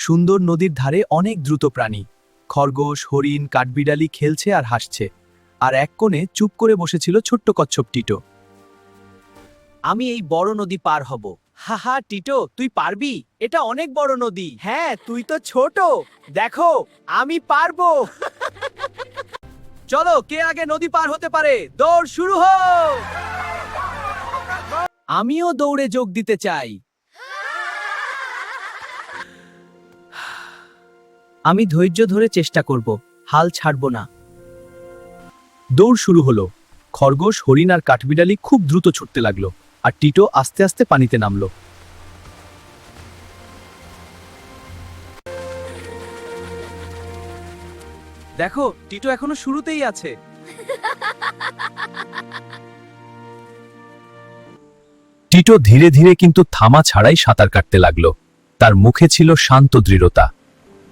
সুন্দর নদীর ধারে অনেক দ্রুত প্রাণী খরগোশ হরিণ কাঠবিড়ালি খেলছে আর হাসছে আর এক কোণে চুপ করে বসেছিল ছোট্ট কচ্ছপ টিটো। আমি এই বড় নদী পার হব। হাহা টিটো, তুই পারবি? এটা অনেক বড় নদী। হ্যাঁ, তুই তো ছোট। দেখো, আমি পারবো। চলো, কে আগে নদী পার হতে পারে? দৌড় শুরু হোক। আমিও দৌড়ে যোগ দিতে চাই। আমি ধৈর্য ধরে চেষ্টা করব, হাল ছাড়ব না। দৌড় শুরু হলো। খরগোশ হরিণ আর কাঠবিড়ালি খুব দ্রুত ছুটতে লাগলো আর টিটো আস্তে আস্তে পানিতে নামলো। দেখো, টিটো এখনো শুরুতেই আছে। টিটো ধীরে ধীরে কিন্তু থামা ছাড়াই সাঁতার কাটতে লাগলো। তার মুখে ছিল শান্ত দৃঢ়তা।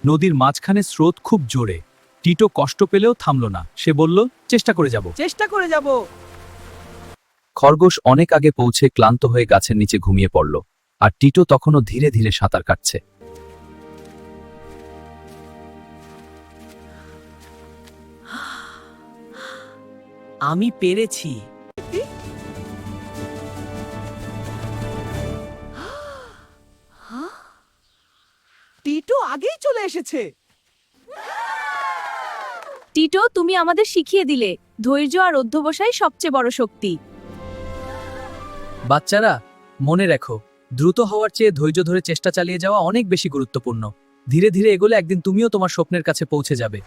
নদীর মাঝখানে স্রোত খুব জোরে। টিটো কষ্ট পেলেও থামল না। সে বলল, চেষ্টা করে যাব। চেষ্টা করে যাব। খরগোশ অনেক আগে পৌঁছে ক্লান্ত হয়ে গাছের নিচে ঘুমিয়ে পড়ল আর টিটো তখনও ধীরে ধীরে সাঁতার কাটছে। আমি পেরেছি। টিটো আগেই চলে এসেছে। টিটো, তুমি আমাদের শিখিয়ে দিলে ধৈর্য আর অধ্যবসায় সবচেয়ে বড় শক্তি। বাচ্চারা, মনে রেখো, দ্রুত হওয়ার চেয়ে ধৈর্য ধরে চেষ্টা চালিয়ে যাওয়া অনেক বেশি গুরুত্বপূর্ণ। ধীরে ধীরে এগোলে একদিন তুমিও তোমার স্বপ্নের কাছে পৌঁছে যাবে।